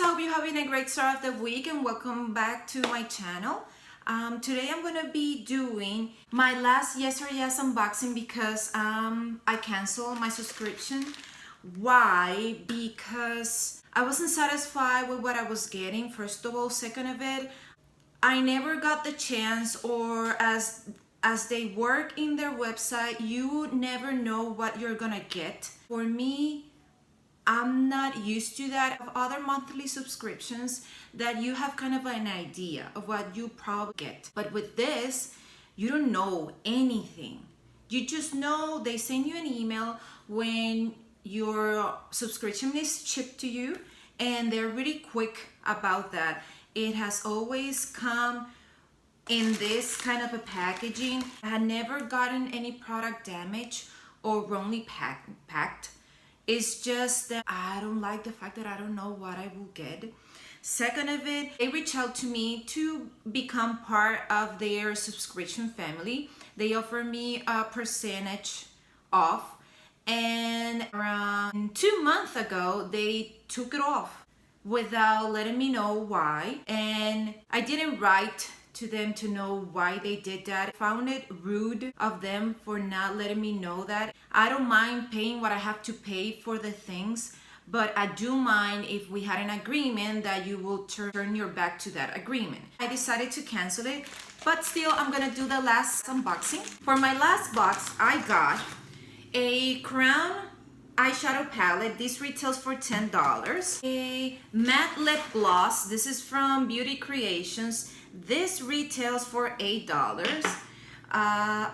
I hope you're having a great start of the week and welcome back to my channel. Today I'm gonna be doing my last Yes or Yes unboxing because I canceled my subscription. Why? Because I wasn't satisfied with what I was getting, first of all. Second of it, I never got the chance, or as they work in their website, you never know what you're gonna get. For me, I'm not used to that. Of other monthly subscriptions that you have kind of an idea of what you probably get. But with this, you don't know anything. You just know they send you an email when your subscription is shipped to you, and they're really quick about that. It has always come in this kind of a packaging. I had never gotten any product damage or wrongly packed. It's just that I don't like the fact that I don't know what I will get. Second of it, they reach out to me to become part of their subscription family. They offer me a percentage off, and around 2 months ago, they took it off without letting me know why. And I didn't write to them to know why they did that. I found it rude of them for not letting me know that. I don't mind paying what I have to pay for the things, but I do mind if we had an agreement that you will turn your back to that agreement. I decided to cancel it, but still I'm gonna do the last unboxing. For my last box, I got a Crown eyeshadow palette. This retails for $10. A matte lip gloss. This is from Beauty Creations. This retails for $8.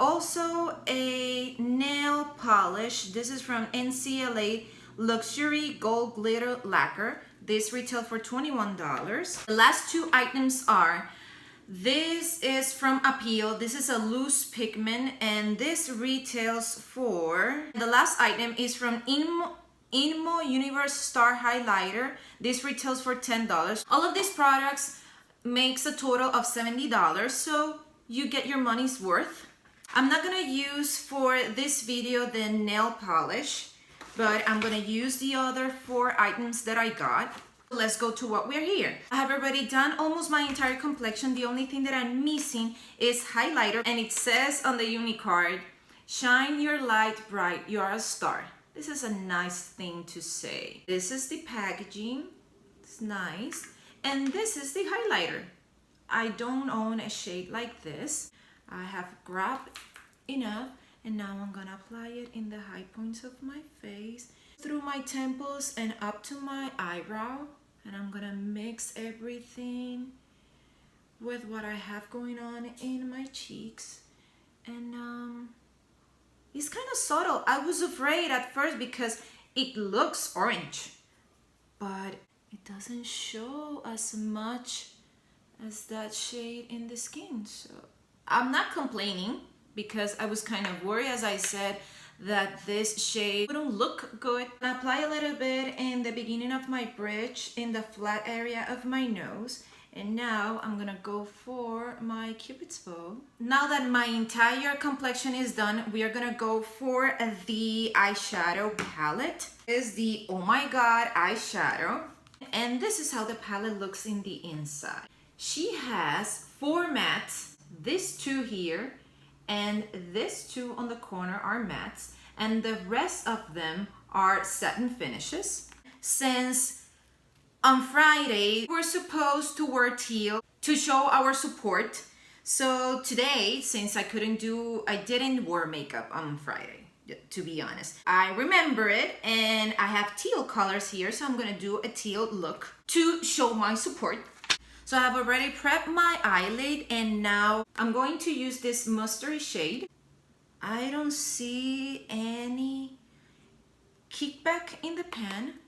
Also a nail polish. This is from NCLA Luxury Gold Glitter Lacquer. This retails for $21. The last two items are, this is from Appeal. This is a loose pigment, and this retails for, the last item is from Inmo Universe Star Highlighter. This retails for $10. All of these products makes a total of $70, so you get your money's worth. I'm not gonna use for this video the nail polish, but I'm gonna use the other 4 items that I got. Let's go to what we're here. I have already done almost my entire complexion. The only thing that I'm missing is highlighter, and it says on the Unicard, "Shine your light bright, you're a star." This is a nice thing to say. This is the packaging. It's nice. And this is the highlighter. I don't own a shade like this. I have grabbed enough, and now I'm gonna apply it in the high points of my face, through my temples and up to my eyebrow. And I'm gonna mix everything with what I have going on in my cheeks. And it's kind of subtle. I was afraid at first because it looks orange, but it doesn't show as much as that shade in the skin. So I'm not complaining, because I was kind of worried, as I said, that this shade wouldn't look good. I apply a little bit in the beginning of my bridge, in the flat area of my nose. And now I'm gonna go for my Cupid's bow. Now that my entire complexion is done, we are gonna go for the eyeshadow palette. This is the Oh My God eyeshadow. And this is how the palette looks in the inside. She has 4 mattes, these 2 here, and these 2 on the corner are mattes, and the rest of them are satin finishes. Since on Friday, we're supposed to wear teal to show our support. So today, since I didn't wear makeup on Friday, to be honest. I remember it, and I have teal colors here, so I'm gonna do a teal look to show my support. So I have already prepped my eyelid, and now I'm going to use this mustardy shade. I don't see any kickback in the pan,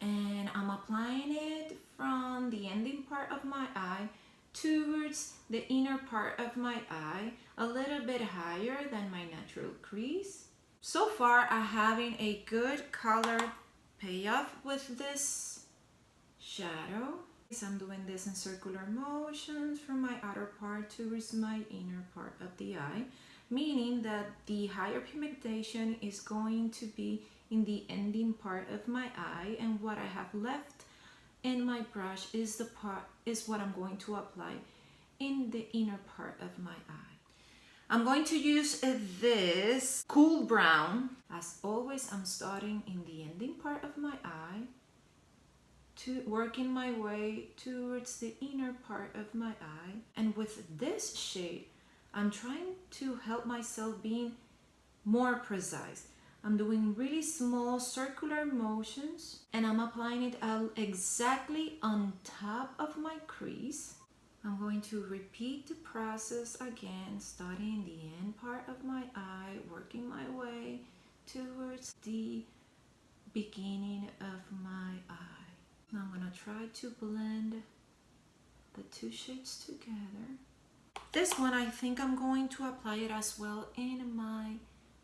and I'm applying it from the ending part of my eye towards the inner part of my eye, a little bit higher than my natural crease. So far, I'm having a good color payoff with this shadow. So I'm doing this in circular motions from my outer part towards my inner part of the eye, meaning that the higher pigmentation is going to be in the ending part of my eye, and what I have left and my brush is what I'm going to apply in the inner part of my eye. I'm going to use this cool brown. As always, I'm starting in the ending part of my eye to working my way towards the inner part of my eye. And with this shade, I'm trying to help myself being more precise. I'm doing really small circular motions and I'm applying it exactly on top of my crease. I'm going to repeat the process again, starting in the end part of my eye, working my way towards the beginning of my eye. Now I'm going to try to blend the two shades together. This one, I think I'm going to apply it as well in my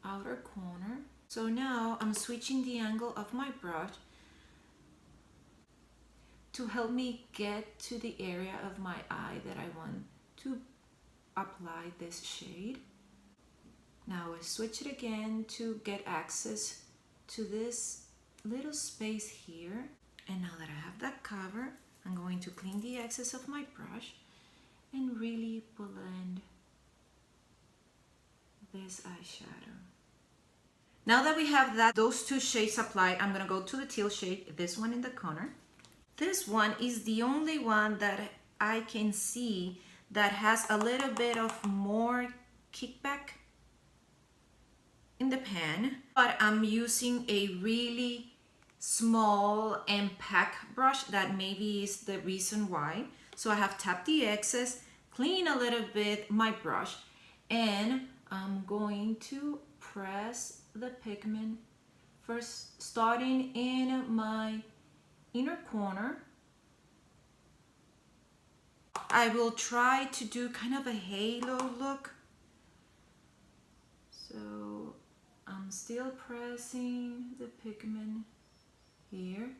outer corner. So now I'm switching the angle of my brush to help me get to the area of my eye that I want to apply this shade. Now I switch it again to get access to this little space here. And now that I have that cover, I'm going to clean the excess of my brush and really blend this eyeshadow. Now that we have those two shades applied, I'm gonna go to the teal shade, this one in the corner. This one is the only one that I can see that has a little bit of more kickback in the pan, but I'm using a really small and packed brush. That maybe is the reason why. So I have tapped the excess, clean a little bit my brush, and I'm going to press the pigment first, starting in my inner corner. I will try to do kind of a halo look. So I'm still pressing the pigment here.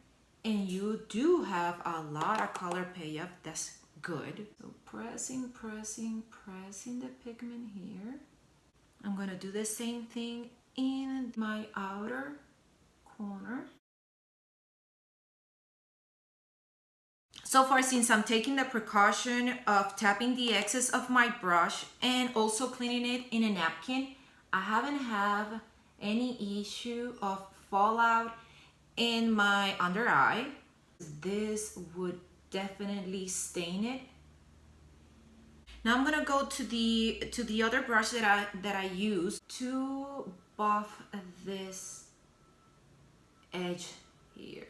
And you do have a lot of color payoff. That's good. So pressing the pigment here. I'm gonna do the same thing in my outer corner. So far, since I'm taking the precaution of tapping the excess of my brush and also cleaning it in a napkin, I haven't had any issue of fallout in my under eye. This would definitely stain it. Now I'm gonna go to the other brush that I use to buff this edge here.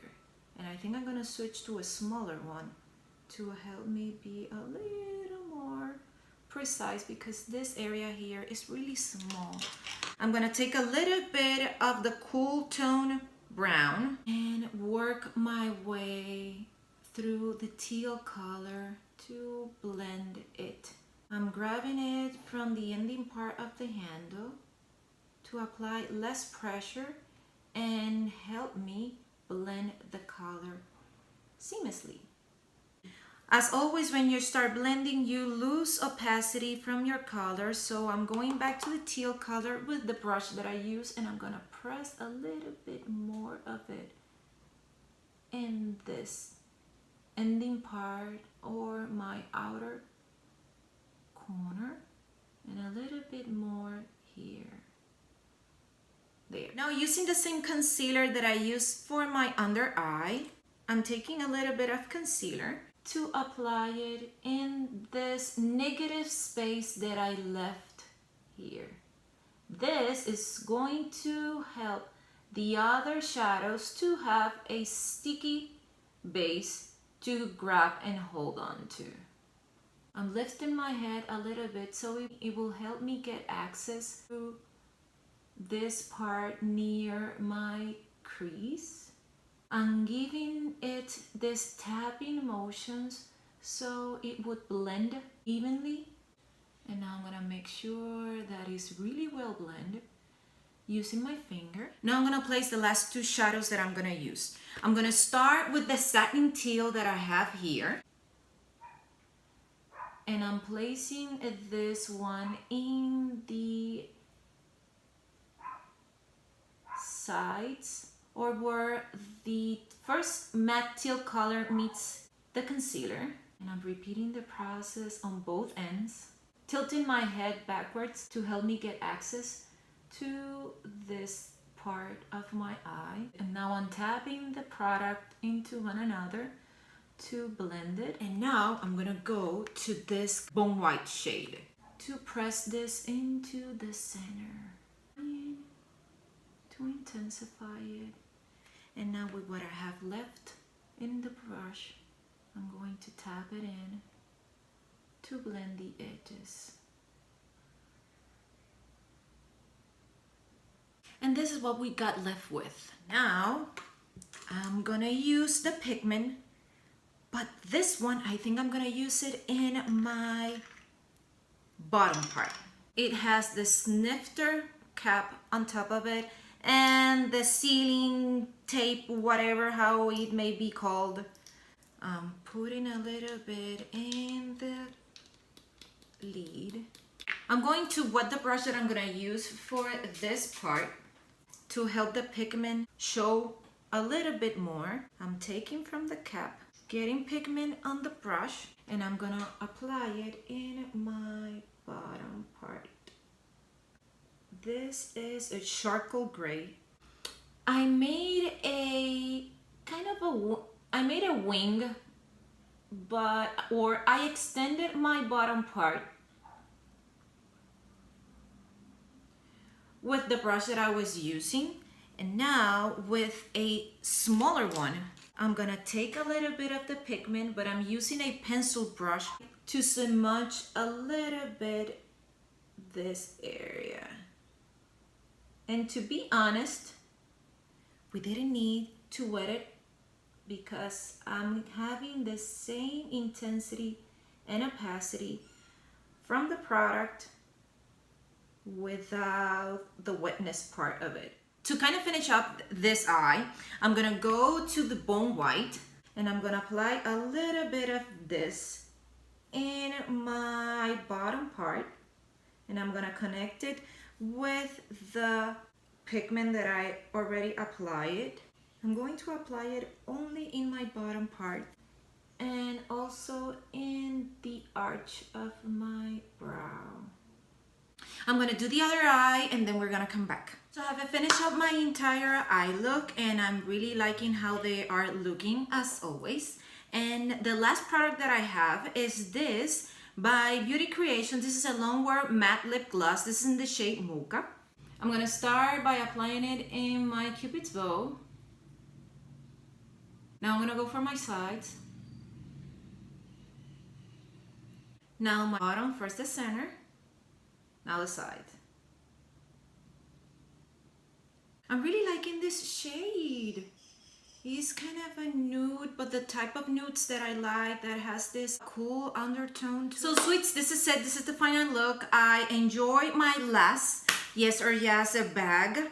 And I think I'm gonna switch to a smaller one to help me be a little more precise because this area here is really small. I'm gonna take a little bit of the cool tone brown and work my way through the teal color to blend it. I'm grabbing it from the ending part of the handle to apply less pressure and help me blend the color seamlessly. As always, when you start blending, you lose opacity from your color. So I'm going back to the teal color with the brush that I use, and I'm gonna press a little bit more of it in this ending part or my outer corner, and a little bit more here. There. Now, using the same concealer that I use for my under eye, I'm taking a little bit of concealer to apply it in this negative space that I left here. This is going to help the other shadows to have a sticky base to grab and hold on to. I'm lifting my head a little bit so it will help me get access to this part near my crease. I'm giving it this tapping motions so it would blend evenly. And now I'm gonna make sure that it's really well blended using my finger. Now I'm gonna place the last two shadows that I'm gonna use. I'm gonna start with the satin teal that I have here. And I'm placing this one in the sides or where the first matte teal color meets the concealer. And I'm repeating the process on both ends, tilting my head backwards to help me get access to this part of my eye. And now I'm tapping the product into one another to blend it. And now I'm gonna go to this bone white shade to press this into the center to intensify it. And now with what I have left in the brush, I'm going to tap it in to blend the edges. And this is what we got left with. Now I'm gonna use the pigment, but this one I think I'm gonna use it in my bottom part. It has the snifter cap on top of it and the sealing tape, whatever how it may be called. I'm putting a little bit in the lid. I'm going to wet the brush that I'm gonna use for this part to help the pigment show a little bit more. I'm taking from the cap, getting pigment on the brush, and I'm gonna apply it in my bottom part. This is a charcoal gray. I made a kind of I made a wing, or I extended my bottom part with the brush that I was using. And now with a smaller one, I'm gonna take a little bit of the pigment, but I'm using a pencil brush to smudge a little bit this area. And to be honest, we didn't need to wet it because I'm having the same intensity and opacity from the product without the wetness part of it. To kind of finish up this eye, I'm gonna go to the bone white and I'm gonna apply a little bit of this in my bottom part, and I'm gonna connect it with the pigment that I already applied. I'm going to apply it only in my bottom part and also in the arch of my brow. I'm gonna do the other eye and then we're gonna come back. So I have finished up my entire eye look and I'm really liking how they are looking as always. And the last product that I have is this by Beauty Creations. This is a Longwear Matte Lip Gloss. This is in the shade Mocha. I'm gonna start by applying it in my Cupid's bow. Now I'm gonna go for my sides. Now my bottom, first the center, now the side. I'm really liking this shade. It's kind of a nude, but the type of nudes that I like that has this cool undertone. So sweets, this is it. This is the final look. I enjoy my last Yes or Yes bag.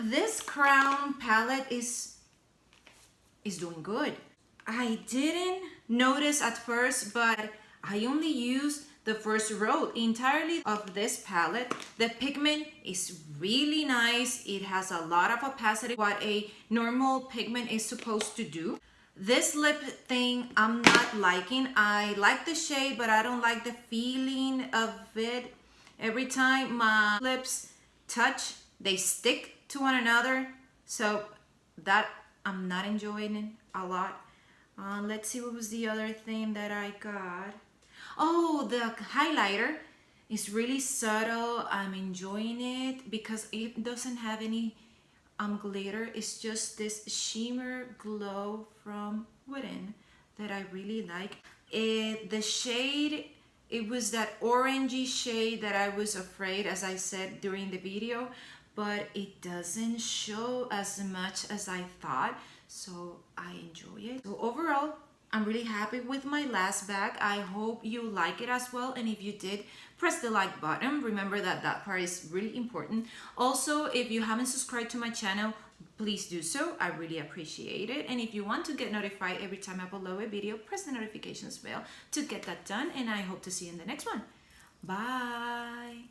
This Crown palette is doing good. I didn't notice at first, but I only used the first row entirely of this palette. The pigment is really nice. It has a lot of opacity, what a normal pigment is supposed to do. This lip thing I'm not liking. I like the shade, but I don't like the feeling of it. Every time my lips touch, they stick to one another. So that I'm not enjoying it a lot. Let's see what was the other thing that I got. Oh, the highlighter is really subtle. I'm enjoying it because it doesn't have any glitter. It's just this shimmer glow from within that I really like. The shade, it was that orangey shade that I was afraid, as I said during the video, but it doesn't show as much as I thought, so I enjoy it. So overall, I'm really happy with my last bag. I hope you like it as well, and if you did, press the like button. Remember that that part is really important. Also, if you haven't subscribed to my channel, please do so. I really appreciate it. And if you want to get notified every time I upload a video, press the notifications bell to get that done, and I hope to see you in the next one. Bye.